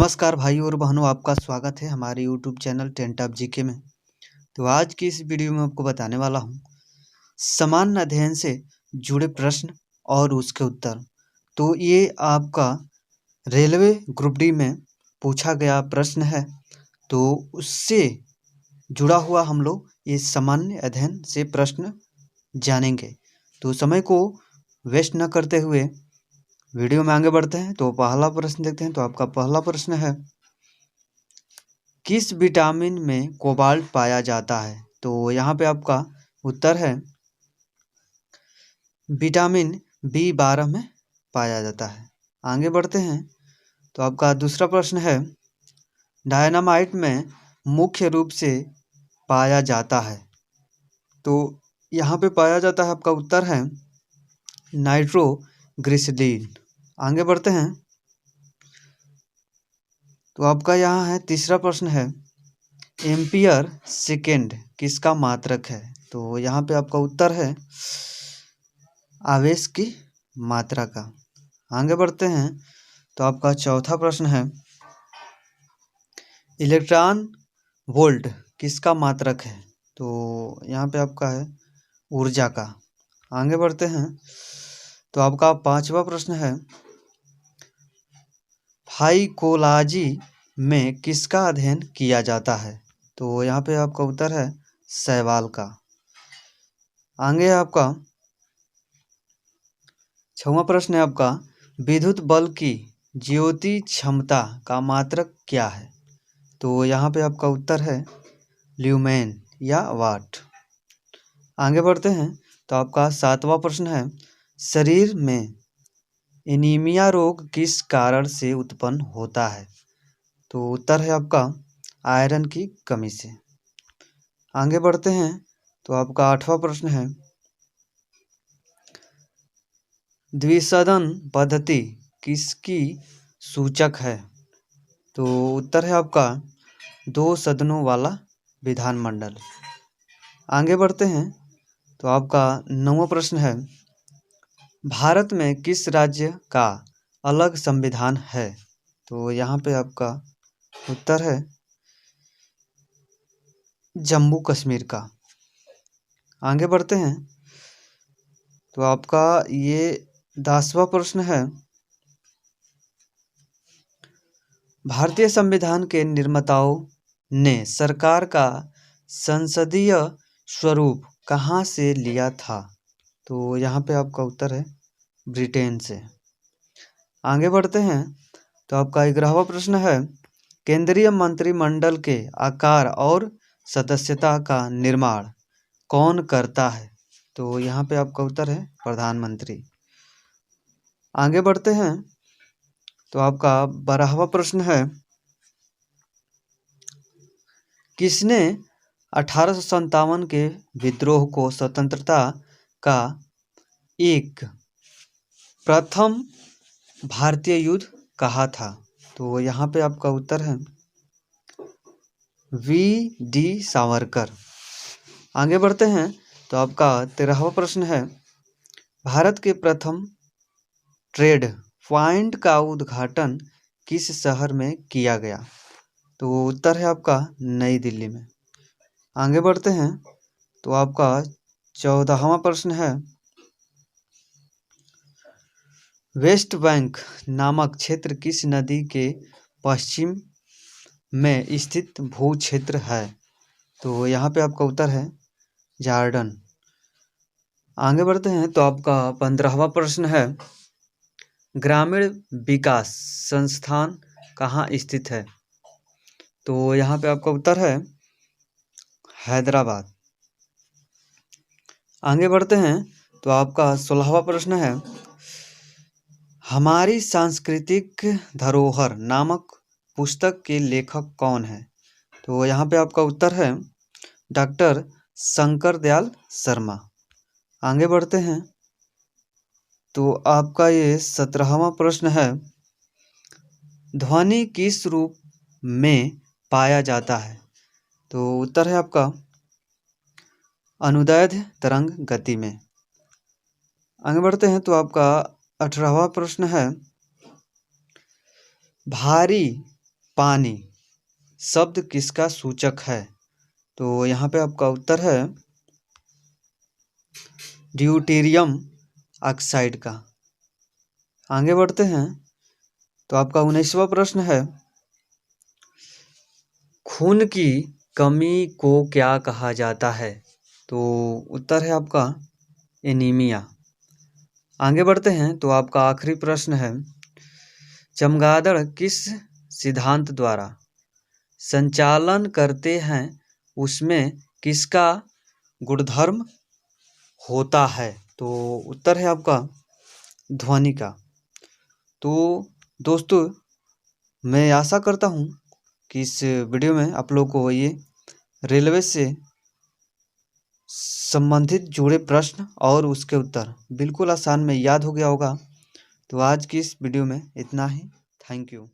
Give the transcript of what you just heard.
नमस्कार भाई और बहनों, आपका स्वागत है हमारे YouTube channel tent of GK में। तो आज की इस वीडियो में आपको बताने वाला हूँ सामान्य अध्ययन से जुड़े प्रश्न और उसके उत्तर। तो ये आपका रेलवे ग्रुप डी में पूछा गया प्रश्न है, तो उससे जुड़ा हुआ हम लोग ये सामान्य अध्ययन से प्रश्न जानेंगे। तो समय को वेस्ट न करते हुए वीडियो में आगे बढ़ते हैं। तो पहला प्रश्न देखते हैं। तो आपका पहला प्रश्न है, किस विटामिन में कोबाल्ट पाया जाता है? तो यहाँ पे आपका उत्तर है विटामिन B12 में पाया जाता है। आगे बढ़ते हैं। तो आपका दूसरा प्रश्न है, डायनामाइट में मुख्य रूप से पाया जाता है। तो यहाँ पे पाया जाता है, आपका उत्तर है नाइट्रोग्लिसरीन। आगे बढ़ते हैं। तो आपका यहाँ है तीसरा प्रश्न है, एम्पियर सेकेंड किसका मात्रक है? तो यहाँ पे आपका उत्तर है आवेश की मात्रा का। आगे बढ़ते हैं। तो आपका चौथा प्रश्न है, इलेक्ट्रॉन वोल्ट किसका मात्रक है? तो यहाँ पे आपका है ऊर्जा का। आगे बढ़ते हैं। तो आपका पांचवा प्रश्न है, फाइकोलॉजी में किसका अध्ययन किया जाता है? तो यहाँ पे आपका उत्तर है शैवाल का। आगे आपका छठवां प्रश्न है, आपका विद्युत बल की ज्योति क्षमता का मात्रक क्या है? तो यहाँ पे आपका उत्तर है ल्यूमेन या वाट। आगे बढ़ते हैं। तो आपका सातवां प्रश्न है, शरीर में एनीमिया रोग किस कारण से उत्पन्न होता है? तो उत्तर है आपका आयरन की कमी से। आगे बढ़ते हैं। तो आपका आठवां प्रश्न है, द्विसदन पद्धति किसकी सूचक है? तो उत्तर है आपका 2 सदनों वाला विधानमंडल। आगे बढ़ते हैं। तो आपका 9वां प्रश्न है, भारत में किस राज्य का अलग संविधान है? तो यहाँ पे आपका उत्तर है जम्मू कश्मीर का। आगे बढ़ते हैं। तो आपका ये 10वां प्रश्न है, भारतीय संविधान के निर्माताओं ने सरकार का संसदीय स्वरूप कहाँ से लिया था? तो यहाँ पे आपका उत्तर है ब्रिटेन से। आगे बढ़ते हैं। तो आपका 11वां प्रश्न है, केंद्रीय मंत्रिमंडल के आकार और सदस्यता का निर्माण कौन करता है? तो यहाँ पे आपका उत्तर है प्रधानमंत्री। आगे बढ़ते हैं। तो आपका 12वां प्रश्न है, किसने 1857 के विद्रोह को स्वतंत्रता का एक प्रथम भारतीय युद्ध कहा था? तो यहाँ पे आपका उत्तर है V.D. सावरकर। आगे बढ़ते हैं। तो आपका 13वां प्रश्न है, भारत के प्रथम ट्रेड पॉइंट का उद्घाटन किस शहर में किया गया? तो उत्तर है आपका नई दिल्ली में। आगे बढ़ते हैं। तो आपका 14वां प्रश्न है, वेस्ट बैंक नामक क्षेत्र किस नदी के पश्चिम में स्थित भू क्षेत्र है? तो यहाँ पे आपका उत्तर है जॉर्डन। आगे बढ़ते हैं। तो आपका 15वां प्रश्न है, ग्रामीण विकास संस्थान कहाँ स्थित है? तो यहाँ पे आपका उत्तर है हैदराबाद। आगे बढ़ते हैं। तो आपका 16वां प्रश्न है, हमारी सांस्कृतिक धरोहर नामक पुस्तक के लेखक कौन है? तो यहाँ पे आपका उत्तर है डॉक्टर शंकर दयाल शर्मा। आगे बढ़ते हैं। तो आपका ये 17वां प्रश्न है, ध्वनि किस रूप में पाया जाता है? तो उत्तर है आपका अनुदैर्ध्य तरंग गति में। आगे बढ़ते हैं। तो आपका 18वां प्रश्न है, भारी पानी शब्द किसका सूचक है? तो यहाँ पे आपका उत्तर है ड्यूटेरियम ऑक्साइड का। आगे बढ़ते हैं। तो आपका 19वां प्रश्न है, खून की कमी को क्या कहा जाता है? तो उत्तर है आपका एनीमिया। आगे बढ़ते हैं। तो आपका आखिरी प्रश्न है, चमगादड़ किस सिद्धांत द्वारा संचालन करते हैं, उसमें किसका गुणधर्म होता है? तो उत्तर है आपका ध्वनि का। तो दोस्तों, मैं आशा करता हूँ कि इस वीडियो में आप लोग को ये रेलवे से संबंधित जुड़े प्रश्न और उसके उत्तर बिल्कुल आसान में याद हो गया होगा। तो आज की इस वीडियो में इतना ही। Thank you.